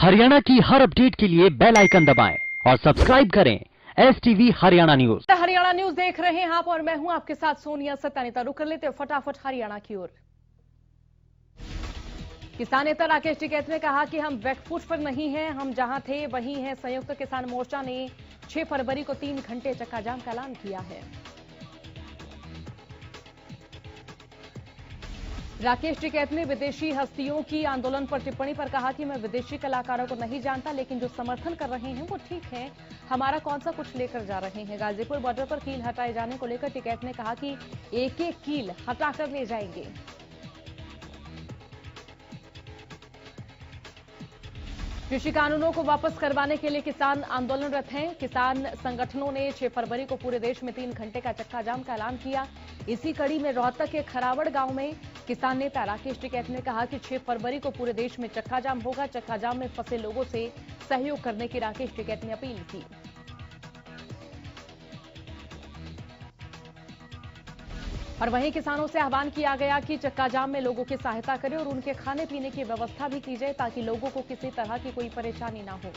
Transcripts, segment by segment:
हरियाणा की हर अपडेट के लिए बेल आइकन दबाएं और सब्सक्राइब करें STV Haryana news. Haryana news देख रहे हैं आप और मैं हूं आपके साथ सोनिया सत्यानिता। रुक कर लेते हैं फटाफट हरियाणा की ओर। किसान नेता राकेश टिकैत ने कहा कि हम बैकफुट पर नहीं हैं, हम जहां थे वहीं हैं। संयुक्त किसान मोर्चा ने 6 फरवरी को 3 घंटे चक्का जाम का ऐलान किया है। राकेश टिकैत ने विदेशी हस्तियों की आंदोलन पर टिप्पणी पर कहा कि मैं विदेशी कलाकारों को नहीं जानता, लेकिन जो समर्थन कर रहे हैं वो ठीक है। हमारा कौन सा कुछ लेकर जा रहे हैं। गाजीपुर बॉर्डर पर कील हटाए जाने को लेकर टिकैत ने कहा कि एक एक कील हटाकर ले जाएंगे। कृषि कानूनों को वापस करवाने के लिए किसान आंदोलनरत हैं। किसान संगठनों ने 6 फरवरी को पूरे देश में 3 घंटे का चक्का जाम का ऐलान किया। इसी कड़ी में रोहतक के खरावड़ गांव में किसान नेता राकेश टिकैत ने कहा कि 6 फरवरी को पूरे देश में चक्का जाम होगा। चक्का जाम में फंसे लोगों से सहयोग करने की राकेश टिकैत ने अपील की। और वहीं किसानों से आह्वान किया गया कि चक्का जाम में लोगों की सहायता करें और उनके खाने पीने की व्यवस्था भी की जाए ताकि लोगों को किसी तरह की कोई परेशानी ना हो।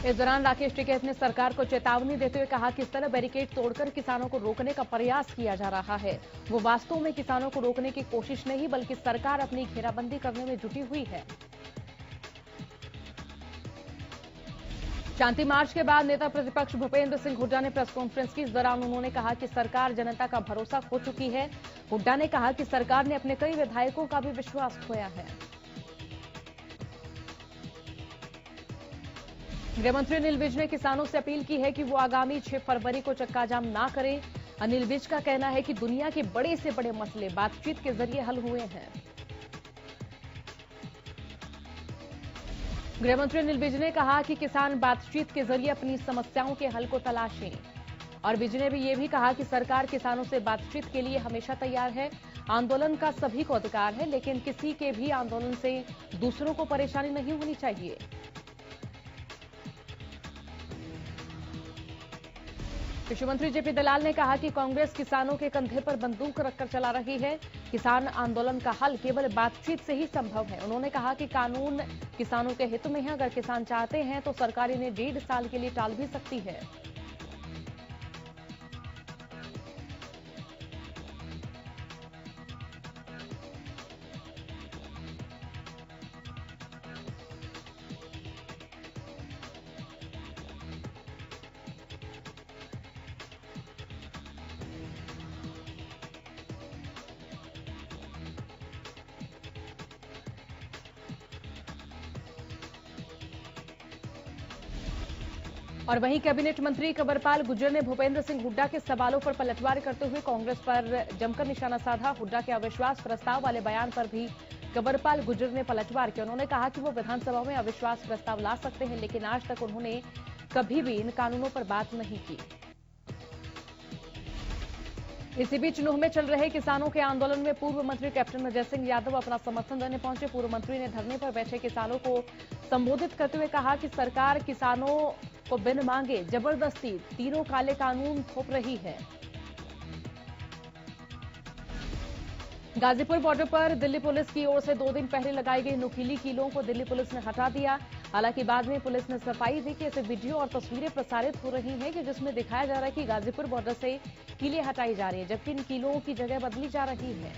इस दौरान राकेश टिकैत ने सरकार को चेतावनी देते हुए कहा कि इस तरह बैरिकेड तोड़कर किसानों को रोकने का प्रयास किया जा रहा है। वो वास्तव में किसानों को रोकने की कोशिश नहीं बल्कि सरकार अपनी घेराबंदी करने में जुटी हुई है। शांति मार्च के बाद नेता प्रतिपक्ष भूपेंद्र सिंह हुड्डा ने प्रेस कॉन्फ्रेंस की। इस दौरान उन्होंने कहा कि सरकार जनता का भरोसा खो चुकी है। हुड्डा ने कहा कि सरकार ने अपने कई विधायकों का भी विश्वास खोया है। गृह मंत्री अनिल विज ने किसानों से अपील की है कि वो आगामी 6 फरवरी को चक्का जाम ना करें। अनिल विज का कहना है कि दुनिया के बड़े से बड़े मसले बातचीत के जरिए हल हुए हैं। गृह मंत्री अनिल विज ने कहा कि किसान बातचीत के जरिए अपनी समस्याओं के हल को तलाशें। और विज ने भी ये भी कहा कि सरकार किसानों से बातचीत के लिए हमेशा तैयार है। आंदोलन का सभी को अधिकार है, लेकिन किसी के भी आंदोलन से दूसरों को परेशानी नहीं होनी चाहिए। कृषि मंत्री जेपी दलाल ने कहा कि कांग्रेस किसानों के कंधे पर बंदूक रखकर चला रही है। किसान आंदोलन का हल केवल बातचीत से ही संभव है। उन्होंने कहा कि कानून किसानों के हित में है। अगर किसान चाहते हैं तो सरकार इन्हें 1.5 साल के लिए टाल भी सकती है। और वहीं कैबिनेट मंत्री कंवरपाल गुर्जर ने भूपेंद्र सिंह हुड्डा के सवालों पर पलटवार करते हुए कांग्रेस पर जमकर निशाना साधा। हुड्डा के अविश्वास प्रस्ताव वाले बयान पर भी कंवरपाल गुर्जर ने पलटवार किया। उन्होंने कहा कि वो विधानसभा में अविश्वास प्रस्ताव ला सकते हैं, लेकिन आज तक उन्होंने कभी भी इन कानूनों पर बात नहीं की। इसी बीच नूह में चल रहे किसानों के आंदोलन में पूर्व मंत्री कैप्टन अजय सिंह यादव अपना समर्थन देने पहुंचे। पूर्व मंत्री ने धरने पर बैठे किसानों को संबोधित करते हुए कहा कि सरकार किसानों को बिन मांगे जबरदस्ती तीनों काले कानून थोप रही है। गाजीपुर बॉर्डर पर दिल्ली पुलिस की ओर से 2 दिन पहले लगाई गई नुकीली कीलों को दिल्ली पुलिस ने हटा दिया। हालांकि बाद में पुलिस ने सफाई दी कि ऐसे वीडियो और तस्वीरें प्रसारित हो रही हैं कि जिसमें दिखाया जा रहा है कि गाजीपुर बॉर्डर से कीलें हटाई जा रही है, जबकि इन कीलों की जगह बदली जा रही है।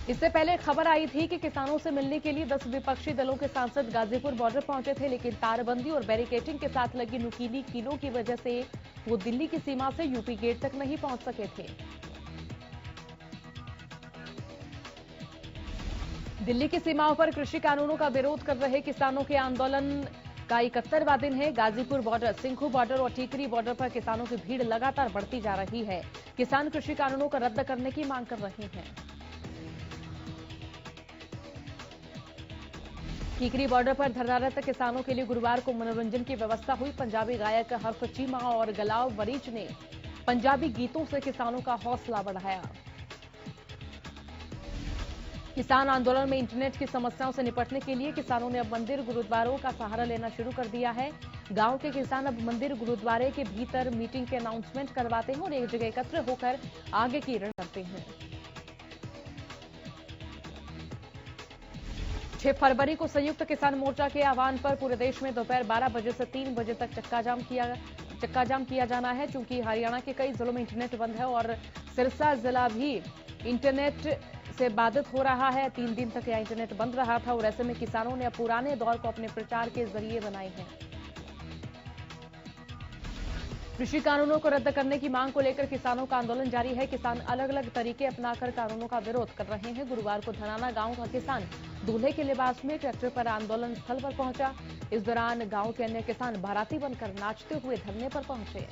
इससे पहले खबर आई थी कि किसानों से मिलने के लिए 10 विपक्षी दलों के सांसद गाजीपुर बॉर्डर पहुंचे थे, लेकिन तारबंदी और बैरिकेडिंग के साथ लगी नुकीली कीलों की वजह से वो दिल्ली की सीमा से यूपी गेट तक नहीं पहुंच सके थे। दिल्ली की सीमाओं पर कृषि कानूनों का विरोध कर रहे किसानों के आंदोलन का 71वां दिन है। गाजीपुर बॉर्डर, सिंघू बॉर्डर और टीकरी बॉर्डर पर किसानों की भीड़ लगातार बढ़ती जा रही है। किसान कृषि कानूनों को रद्द करने की मांग कर रहे हैं। टीकरी बॉर्डर पर धरनारत किसानों के लिए गुरुवार को मनोरंजन की व्यवस्था हुई। पंजाबी गायक हर्फ चीमा और गलाव वरीच ने पंजाबी गीतों से किसानों का हौसला बढ़ाया। किसान आंदोलन में इंटरनेट की समस्याओं से निपटने के लिए किसानों ने अब मंदिर गुरुद्वारों का सहारा लेना शुरू कर दिया है। गांव के किसान अब मंदिर गुरुद्वारे के भीतर मीटिंग के अनाउंसमेंट करवाते हैं और एक जगह एकत्र होकर आगे की रण करते हैं। 6 फरवरी को संयुक्त किसान मोर्चा के आह्वान पर पूरे देश में दोपहर 12 बजे से 3 बजे तक चक्का जाम किया जाना है। चूंकि हरियाणा के कई जिलों में इंटरनेट बंद है और सिरसा जिला भी इंटरनेट से बाधित हो रहा है। 3 दिन तक यह इंटरनेट बंद रहा था और ऐसे में किसानों ने पुराने दौर को अपने प्रचार के जरिए बनाए हैं। कृषि कानूनों को रद्द करने की मांग को लेकर किसानों का आंदोलन जारी है। किसान अलग अलग तरीके अपनाकर कानूनों का विरोध कर रहे हैं। गुरुवार को धनाना गांव का किसान दूल्हे के लिबास में ट्रैक्टर पर आंदोलन स्थल पर पहुंचा। इस दौरान गांव के अन्य किसान बाराती बनकर नाचते हुए धरने पर पहुंचे।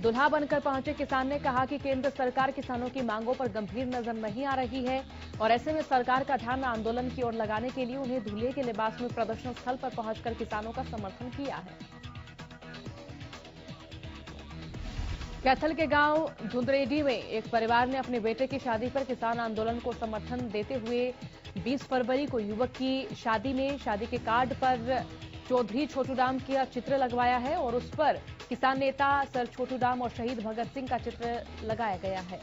दुल्हा बनकर पहुंचे किसान ने कहा कि केंद्र सरकार किसानों की मांगों पर गंभीर नजर नहीं आ रही है और ऐसे में सरकार का ध्यान आंदोलन की ओर लगाने के लिए उन्हें दूल्हे के लिबास में प्रदर्शन स्थल पर पहुंचकर किसानों का समर्थन किया है। कैथल के गांव धुंदरेडी में एक परिवार ने अपने बेटे की शादी पर किसान आंदोलन को समर्थन देते हुए 20 फरवरी को युवक की शादी में शादी के कार्ड पर चौधरी छोटूराम का चित्र लगवाया है और उस पर किसान नेता सर छोटूराम और शहीद भगत सिंह का चित्र लगाया गया है।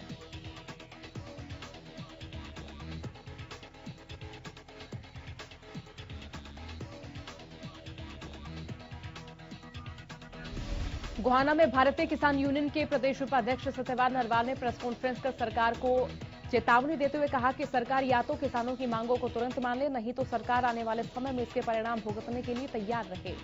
गोहाना में भारतीय किसान यूनियन के प्रदेश उपाध्यक्ष सत्यवान नरवाल ने प्रेस कॉन्फ्रेंस कर सरकार को चेतावनी देते हुए कहा कि सरकार या तो किसानों की मांगों को तुरंत मान ले, नहीं तो सरकार आने वाले समय में इसके परिणाम भुगतने के लिए तैयार रहे।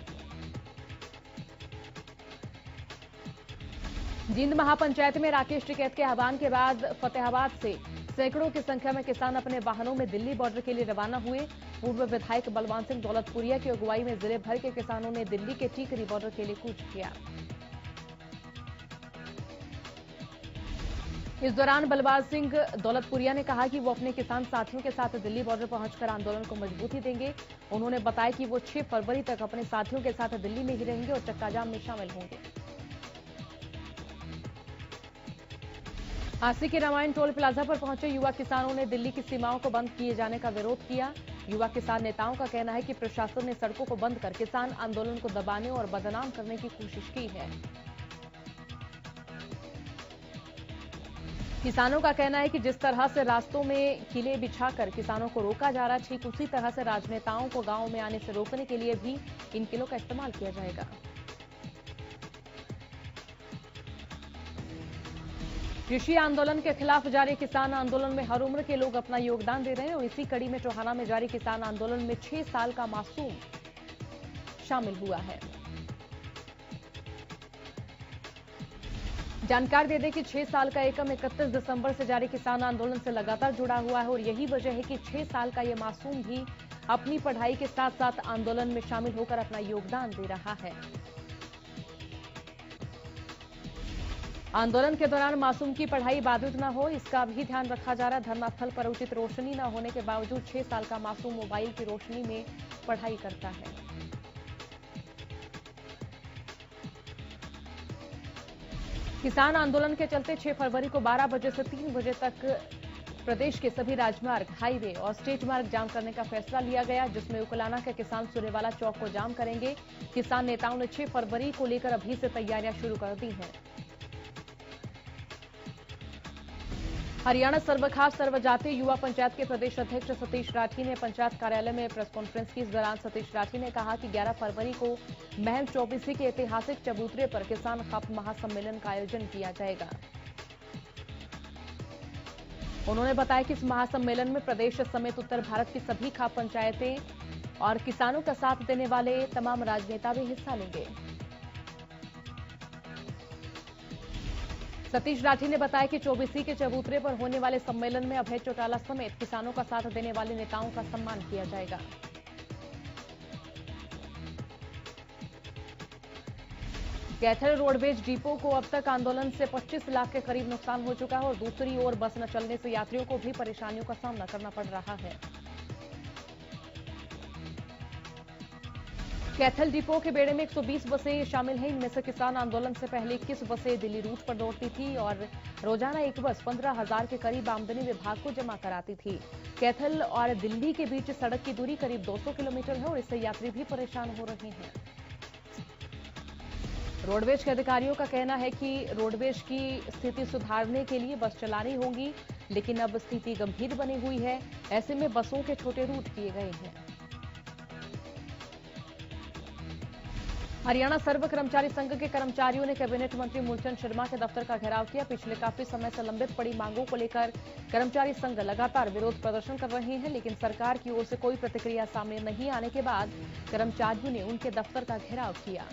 जींद महापंचायत में राकेश टिकैत के आह्वान के बाद फतेहाबाद से सैकड़ों की संख्या में किसान अपने वाहनों में दिल्ली बॉर्डर के लिए रवाना हुए। पूर्व विधायक बलवान सिंह दौलतपुरिया की अगुवाई में जिले भर के किसानों ने दिल्ली के टीकरी बॉर्डर के लिए कूच किया। इस दौरान बलवान सिंह दौलतपुरिया ने कहा कि वो अपने किसान साथियों के साथ दिल्ली बॉर्डर पहुंचकर आंदोलन को मजबूती देंगे। उन्होंने बताया कि वो 6 फरवरी तक अपने साथियों के साथ दिल्ली में ही रहेंगे और चक्काजाम में शामिल होंगे। हांसी के रामायण टोल प्लाजा पर पहुंचे युवा किसानों ने दिल्ली की सीमाओं को बंद किए जाने का विरोध किया। युवा किसान नेताओं का कहना है कि प्रशासन ने सड़कों को बंद कर किसान आंदोलन को दबाने और बदनाम करने की कोशिश की है। किसानों का कहना है कि जिस तरह से रास्तों में किले बिछाकर किसानों को रोका जा रहा है, ठीक उसी तरह से राजनेताओं को गांव में आने से रोकने के लिए भी इन किलों का इस्तेमाल किया जाएगा। कृषि आंदोलन के खिलाफ जारी किसान आंदोलन में हर उम्र के लोग अपना योगदान दे रहे हैं और इसी कड़ी में टोहाना में जारी किसान आंदोलन में 6 साल का मासूम शामिल हुआ है। जानकारी दे दें कि 6 साल का एकम 31 दिसंबर से जारी किसान आंदोलन से लगातार जुड़ा हुआ है और यही वजह है कि 6 साल का ये मासूम भी अपनी पढ़ाई के साथ साथ आंदोलन में शामिल होकर अपना योगदान दे रहा है। आंदोलन के दौरान मासूम की पढ़ाई बाधित न हो, इसका भी ध्यान रखा जा रहा है। धरना स्थल पर उचित रोशनी न होने के बावजूद 6 साल का मासूम मोबाइल की रोशनी में पढ़ाई करता है। किसान आंदोलन के चलते 6 फरवरी को 12 बजे से 3 बजे तक प्रदेश के सभी राजमार्ग, हाईवे और स्टेट मार्ग जाम करने का फैसला लिया गया, जिसमें उकलाना के किसान सूर्यवाला चौक को जाम करेंगे। किसान नेताओं ने 6 फरवरी को लेकर अभी से तैयारियां शुरू कर दी हैं। हरियाणा सर्वखास सर्वजातीय युवा पंचायत के प्रदेश अध्यक्ष सतीश राठी ने पंचायत कार्यालय में प्रेस कॉन्फ्रेंस की। इस दौरान सतीश राठी ने कहा कि 11 फरवरी को महम चौबीसी के ऐतिहासिक चबूतरे पर किसान खप महासम्मेलन का आयोजन किया जाएगा। उन्होंने बताया कि इस महासम्मेलन में प्रदेश समेत उत्तर भारत की सभी खाप पंचायतें और किसानों का साथ देने वाले तमाम राजनेता भी हिस्सा लेंगे। सतीश राठी ने बताया कि चौबीसी के चबूतरे पर होने वाले सम्मेलन में अभय चौटाला समेत किसानों का साथ देने वाले नेताओं का सम्मान किया जाएगा। कैथल रोडवेज डिपो को अब तक आंदोलन से 25 लाख के करीब नुकसान हो चुका है और दूसरी ओर बस न चलने से यात्रियों को भी परेशानियों का सामना करना पड़ रहा है। कैथल डिपो के बेड़े में 120 बसें शामिल हैं। इनमें से किसान आंदोलन से पहले 21 बसें दिल्ली रूट पर दौड़ती थी और रोजाना एक बस 15,000 के करीब आमदनी विभाग को जमा कराती थी। कैथल और दिल्ली के बीच सड़क की दूरी करीब 200 किलोमीटर है और इससे यात्री भी परेशान हो रहे हैं। रोडवेज के अधिकारियों का कहना है कि रोडवेज की स्थिति सुधारने के लिए बस चलानी होगी, लेकिन अब स्थिति गंभीर बनी हुई है। ऐसे में बसों के छोटे रूट किए गए हैं। हरियाणा सर्व कर्मचारी संघ के कर्मचारियों ने कैबिनेट मंत्री मूलचंद शर्मा के दफ्तर का घेराव किया। पिछले काफी समय से लंबित पड़ी मांगों को लेकर कर्मचारी संघ लगातार विरोध प्रदर्शन कर रहे हैं, लेकिन सरकार की ओर से कोई प्रतिक्रिया सामने नहीं आने के बाद कर्मचारियों ने उनके दफ्तर का घेराव किया।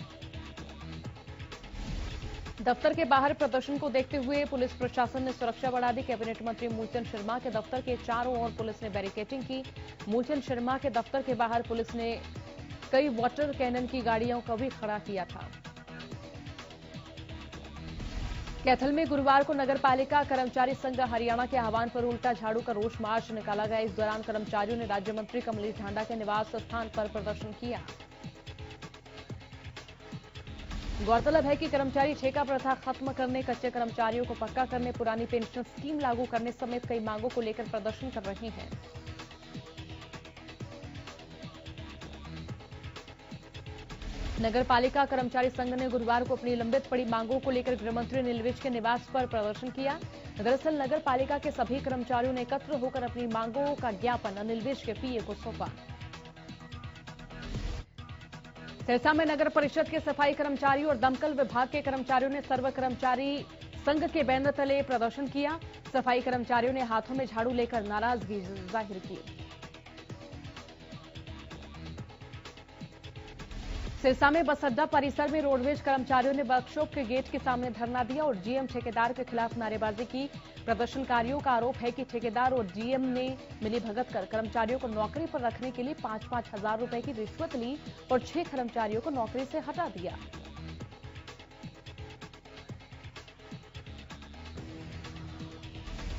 दफ्तर के बाहर प्रदर्शन को देखते हुए पुलिस प्रशासन ने सुरक्षा बढ़ा दी। कैबिनेट मंत्री मूलचंद शर्मा के दफ्तर के चारों ओर पुलिस ने बैरिकेडिंग की। मूलचंद शर्मा के दफ्तर के बाहर पुलिस ने कई वाटर कैनन की गाड़ियों को भी खड़ा किया था। कैथल में गुरुवार को नगर पालिका कर्मचारी संघ हरियाणा के आह्वान पर उल्टा झाड़ू का रोष मार्च निकाला गया। इस दौरान कर्मचारियों ने राज्य मंत्री कमलेश ढांडा के निवास स्थान पर प्रदर्शन किया। गौरतलब है कि कर्मचारी ठेका प्रथा खत्म करने, कच्चे कर्मचारियों को पक्का करने, पुरानी पेंशन स्कीम लागू करने समेत कई मांगों को लेकर प्रदर्शन कर रहे हैं। नगर पालिका कर्मचारी संघ ने गुरुवार को अपनी लंबित पड़ी मांगों को लेकर गृहमंत्री अनिल विज के निवास पर प्रदर्शन किया। दरअसल नगर पालिका के सभी कर्मचारियों ने एकत्र होकर अपनी मांगों का ज्ञापन अनिल विज के पीए को सौंपा। सिरसा में नगर परिषद के सफाई कर्मचारियों और दमकल विभाग के कर्मचारियों ने सर्व कर्मचारी संघ के बैनर तले प्रदर्शन किया। सफाई कर्मचारियों ने हाथों में झाड़ू लेकर नाराजगी जाहिर की। सिरसा में बस अड्डा परिसर में रोडवेज कर्मचारियों ने वर्कशॉप के गेट के सामने धरना दिया और जीएम ठेकेदार के खिलाफ नारेबाजी की। प्रदर्शनकारियों का आरोप है कि ठेकेदार और जीएम ने मिलीभगत कर कर्मचारियों को नौकरी पर रखने के लिए 5-5 हजार रुपए की रिश्वत ली और 6 कर्मचारियों को नौकरी से हटा दिया।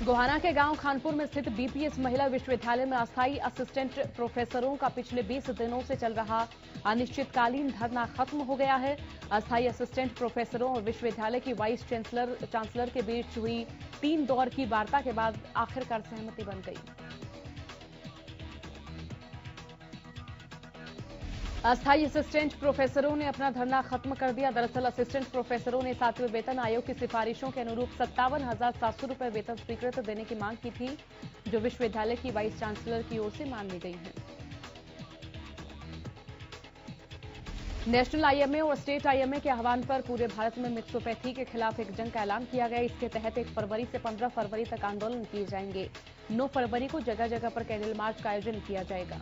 गोहाना के गांव खानपुर में स्थित बीपीएस महिला विश्वविद्यालय में अस्थायी असिस्टेंट प्रोफेसरों का पिछले 20 दिनों से चल रहा अनिश्चितकालीन धरना खत्म हो गया है। अस्थायी असिस्टेंट प्रोफेसरों और विश्वविद्यालय की वाइस चांसलर के बीच हुई 3 दौर की वार्ता के बाद आखिरकार सहमति बन गई। अस्थायी असिस्टेंट प्रोफेसरों ने अपना धरना खत्म कर दिया। दरअसल असिस्टेंट प्रोफेसरों ने 7वें वेतन आयोग की सिफारिशों के अनुरूप 57,700 रुपए वेतन स्वीकृत देने की मांग की थी, जो विश्वविद्यालय की वाइस चांसलर की ओर से मान ली गई है। नेशनल आईएमए और स्टेट आईएमए के आह्वान पर पूरे भारत में मिक्सोपैथी के खिलाफ एक जंग का ऐलान किया गया। इसके तहत 1 फरवरी से 15 फरवरी तक आंदोलन किए जाएंगे। 9 फरवरी को जगह जगह पर कैंडल मार्च का आयोजन किया जाएगा।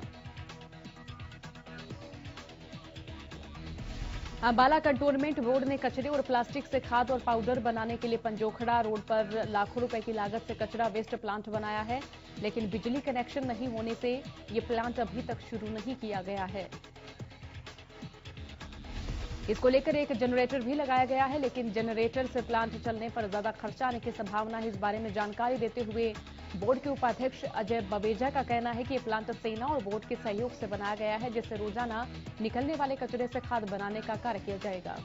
अंबाला कंटोनमेंट बोर्ड ने कचरे और प्लास्टिक से खाद और पाउडर बनाने के लिए पंजोखड़ा रोड पर लाखों रुपए की लागत से कचरा वेस्ट प्लांट बनाया है, लेकिन बिजली कनेक्शन नहीं होने से ये प्लांट अभी तक शुरू नहीं किया गया है। इसको लेकर एक जनरेटर भी लगाया गया है, लेकिन जनरेटर से प्लांट चलने पर ज्यादा खर्चा आने की संभावना है। इस बारे में जानकारी देते हुए बोर्ड के उपाध्यक्ष अजय बवेजा का कहना है कि ये प्लांट सेना और बोर्ड के सहयोग से बनाया गया है, जिससे रोजाना निकलने वाले कचरे से खाद बनाने का कार्य किया जाएगा।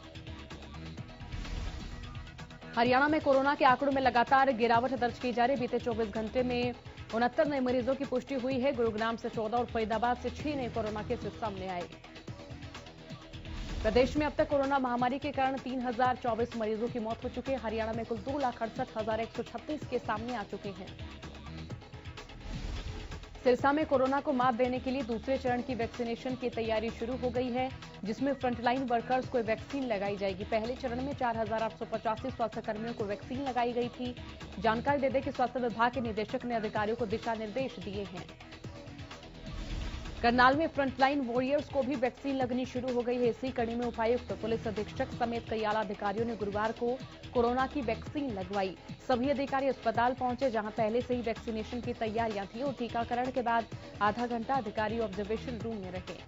हरियाणा में कोरोना के आंकड़ों में लगातार गिरावट दर्ज की जा रही। बीते 24 घंटे में 69 नए मरीजों की पुष्टि हुई है। गुरुग्राम से 14 और फरीदाबाद से 6 नए कोरोना केसेस सामने आए। प्रदेश में अब तक कोरोना महामारी के कारण 3024 मरीजों की मौत हो चुकी है। हरियाणा में कुल 2,68,136 केस सामने आ चुके हैं। सिरसा में कोरोना को मात देने के लिए दूसरे चरण की वैक्सीनेशन की तैयारी शुरू हो गई है, जिसमें फ्रंटलाइन वर्कर्स को वैक्सीन लगाई जाएगी। पहले चरण में 4,885 स्वास्थ्य कर्मियों को वैक्सीन लगाई गई थी। जानकारी दे दें कि स्वास्थ्य विभाग के निदेशक ने अधिकारियों को दिशा निर्देश दिए हैं। करनाल में फ्रंटलाइन वॉरियर्स को भी वैक्सीन लगनी शुरू हो गई है। इसी कड़ी में उपायुक्त, पुलिस अधीक्षक समेत कई आला अधिकारियों ने गुरुवार को कोरोना की वैक्सीन लगवाई। सभी अधिकारी अस्पताल पहुंचे, जहां पहले से ही वैक्सीनेशन की तैयारियां थी और टीकाकरण के बाद आधा घंटा अधिकारी ऑब्जर्वेशन रूम में रहे।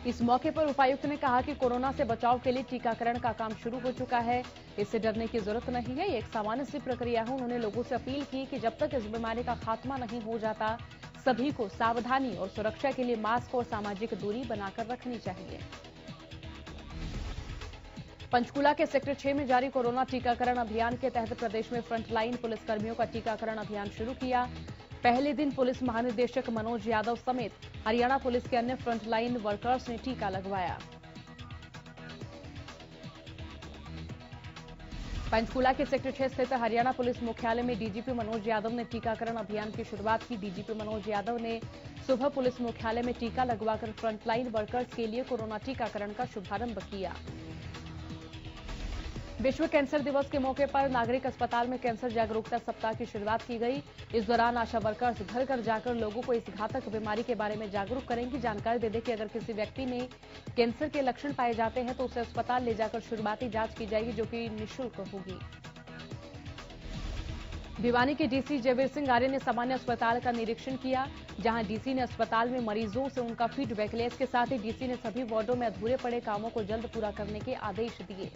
इस मौके पर उपायुक्त ने कहा कि कोरोना से बचाव के लिए टीकाकरण का काम शुरू हो चुका है, इससे डरने की जरूरत नहीं है, ये एक सामान्य सी प्रक्रिया है। उन्होंने लोगों से अपील की कि जब तक इस बीमारी का खात्मा नहीं हो जाता, सभी को सावधानी और सुरक्षा के लिए मास्क और सामाजिक दूरी बनाकर रखनी चाहिए। पंचकुला के सेक्टर 6 में जारी कोरोना टीकाकरण अभियान के तहत प्रदेश में फ्रंटलाइन पुलिसकर्मियों का टीकाकरण अभियान शुरू किया। पहले दिन पुलिस महानिदेशक मनोज यादव समेत हरियाणा पुलिस के अन्य फ्रंटलाइन वर्कर्स ने टीका लगवाया। पंचकुला के सेक्टर 6 स्थित हरियाणा पुलिस मुख्यालय में डीजीपी मनोज यादव ने टीकाकरण अभियान की शुरुआत की। डीजीपी मनोज यादव ने सुबह पुलिस मुख्यालय में टीका लगवाकर फ्रंटलाइन वर्कर्स के लिए कोरोना टीकाकरण का शुभारंभ किया। विश्व कैंसर दिवस के मौके पर नागरिक अस्पताल में कैंसर जागरूकता सप्ताह की शुरुआत की गई। इस दौरान आशा वर्कर्स घर घर जाकर लोगों को इस घातक बीमारी के बारे में जागरूक करेंगी। जानकारी दे दें कि अगर किसी व्यक्ति में कैंसर के लक्षण पाए जाते हैं तो उसे अस्पताल ले जाकर शुरुआती जांच की जाएगी, जो कि निःशुल्क होगी। भिवानी के डीसी जयवीर सिंह आर्य ने सामान्य अस्पताल का निरीक्षण किया, जहां डीसी ने अस्पताल में मरीजों से उनका फीडबैक लिया। इसके साथ ही डीसी ने सभी वार्डों में अधूरे पड़े कामों को जल्द पूरा करने के आदेश दिए।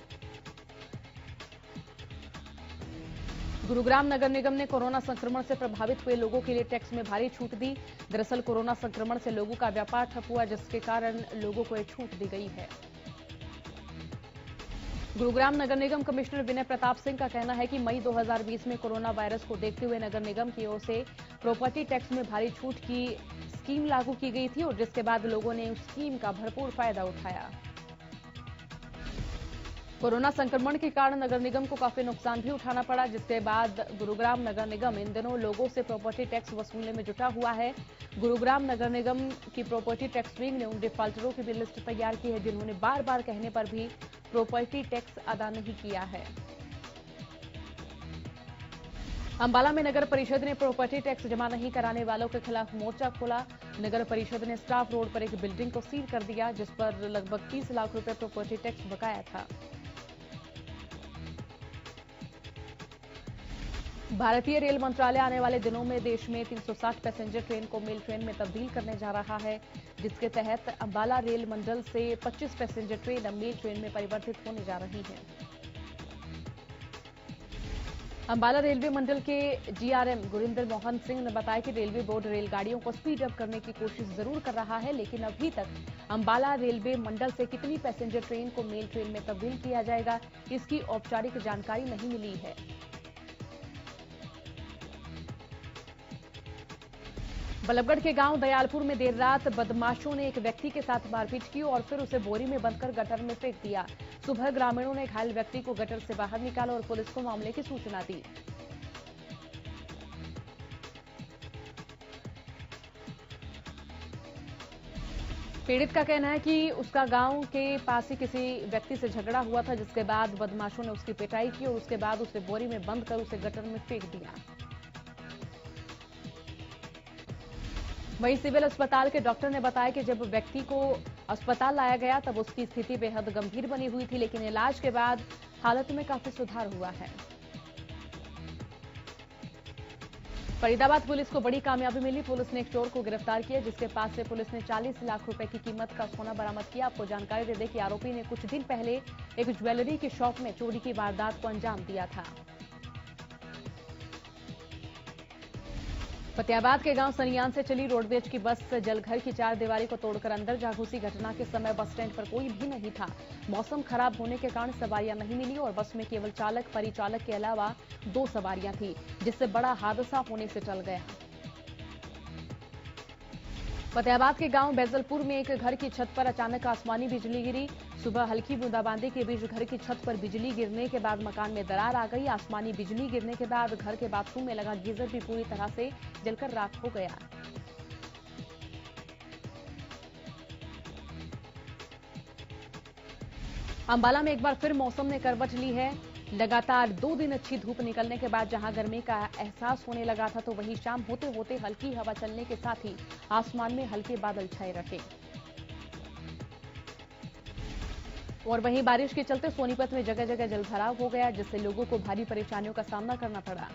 गुरुग्राम नगर निगम ने कोरोना संक्रमण से प्रभावित हुए लोगों के लिए टैक्स में भारी छूट दी। दरअसल कोरोना संक्रमण से लोगों का व्यापार ठप हुआ, जिसके कारण लोगों को ये छूट दी गई है। गुरुग्राम नगर निगम कमिश्नर विनय प्रताप सिंह का कहना है कि मई 2020 में कोरोना वायरस को देखते हुए नगर निगम की ओर से प्रॉपर्टी टैक्स में भारी छूट की स्कीम लागू की गई थी और जिसके बाद लोगों ने उस स्कीम का भरपूर फायदा उठाया। कोरोना संक्रमण के कारण नगर निगम को काफी नुकसान भी उठाना पड़ा, जिसके बाद गुरुग्राम नगर निगम इन दिनों लोगों से प्रॉपर्टी टैक्स वसूलने में जुटा हुआ है। गुरुग्राम नगर निगम की प्रॉपर्टी टैक्स विंग ने उन डिफाल्टरों की भी लिस्ट तैयार की है जिन्होंने बार बार कहने पर भी प्रॉपर्टी टैक्स अदा नहीं किया है। अंबाला में नगर परिषद ने प्रॉपर्टी टैक्स जमा नहीं कराने वालों के खिलाफ मोर्चा खोला। नगर परिषद ने स्टाफ रोड पर एक बिल्डिंग को सील कर दिया, जिस पर लगभग 30 लाख रुपए प्रॉपर्टी टैक्स बकाया था। भारतीय रेल मंत्रालय आने वाले दिनों में देश में 360 पैसेंजर ट्रेन को मेल ट्रेन में तब्दील करने जा रहा है, जिसके तहत अंबाला रेल मंडल से 25 पैसेंजर ट्रेन अब मेल ट्रेन में परिवर्तित होने जा रही है। अंबाला रेलवे मंडल के जीआरएम गुरिंदर मोहन सिंह ने बताया कि रेलवे बोर्ड रेलगाड़ियों को स्पीड अप करने की कोशिश जरूर कर रहा है, लेकिन अभी तक अंबाला रेलवे मंडल से कितनी पैसेंजर ट्रेन को मेल ट्रेन में तब्दील किया जाएगा, इसकी औपचारिक जानकारी नहीं मिली है। बल्लभगढ़ के गांव दयालपुर में देर रात बदमाशों ने एक व्यक्ति के साथ मारपीट की और फिर उसे बोरी में बंधकर गटर में फेंक दिया। सुबह ग्रामीणों ने घायल व्यक्ति को गटर से बाहर निकाला और पुलिस को मामले की सूचना दी। पीड़ित का कहना है कि उसका गांव के पास ही किसी व्यक्ति से झगड़ा हुआ था, जिसके बाद बदमाशों ने उसकी पिटाई की और उसके बाद उसे बोरी में बंद कर उसे गटर में फेंक दिया। वहीं सिविल अस्पताल के डॉक्टर ने बताया कि जब व्यक्ति को अस्पताल लाया गया तब उसकी स्थिति बेहद गंभीर बनी हुई थी, लेकिन इलाज के बाद हालत में काफी सुधार हुआ है। फरीदाबाद पुलिस को बड़ी कामयाबी मिली। पुलिस ने एक चोर को गिरफ्तार किया, जिसके पास से पुलिस ने 40 लाख रुपए की कीमत का सोना बरामद किया। आपको जानकारी दे दें कि आरोपी ने कुछ दिन पहले एक ज्वेलरी की शॉप में चोरी की वारदात को अंजाम दिया था। फतेहाबाद के गांव सनियान से चली रोडवेज की बस जलघर की चार दीवारी को तोड़कर अंदर जा घुसी। घटना के समय बस स्टैंड पर कोई भी नहीं था। मौसम खराब होने के कारण सवारियां नहीं मिली और बस में केवल चालक परिचालक के अलावा 2 सवारियां थी, जिससे बड़ा हादसा होने से टल गया। फतेहाबाद के गांव बैजलपुर में एक घर की छत पर अचानक आसमानी बिजली गिरी। सुबह हल्की बूंदाबांदी के बीच घर की छत पर बिजली गिरने के बाद मकान में दरार आ गई। आसमानी बिजली गिरने के बाद घर के बाथरूम में लगा गीजर भी पूरी तरह से जलकर राख हो गया। अंबाला में एक बार फिर मौसम ने करवट ली है। लगातार 2 दिन अच्छी धूप निकलने के बाद जहां गर्मी का एहसास होने लगा था, तो वहीं शाम होते होते हल्की हवा चलने के साथ ही आसमान में हल्के बादल छाए रहे। और वहीं बारिश के चलते सोनीपत में जगह जगह जलभराव हो गया, जिससे लोगों को भारी परेशानियों का सामना करना पड़ा।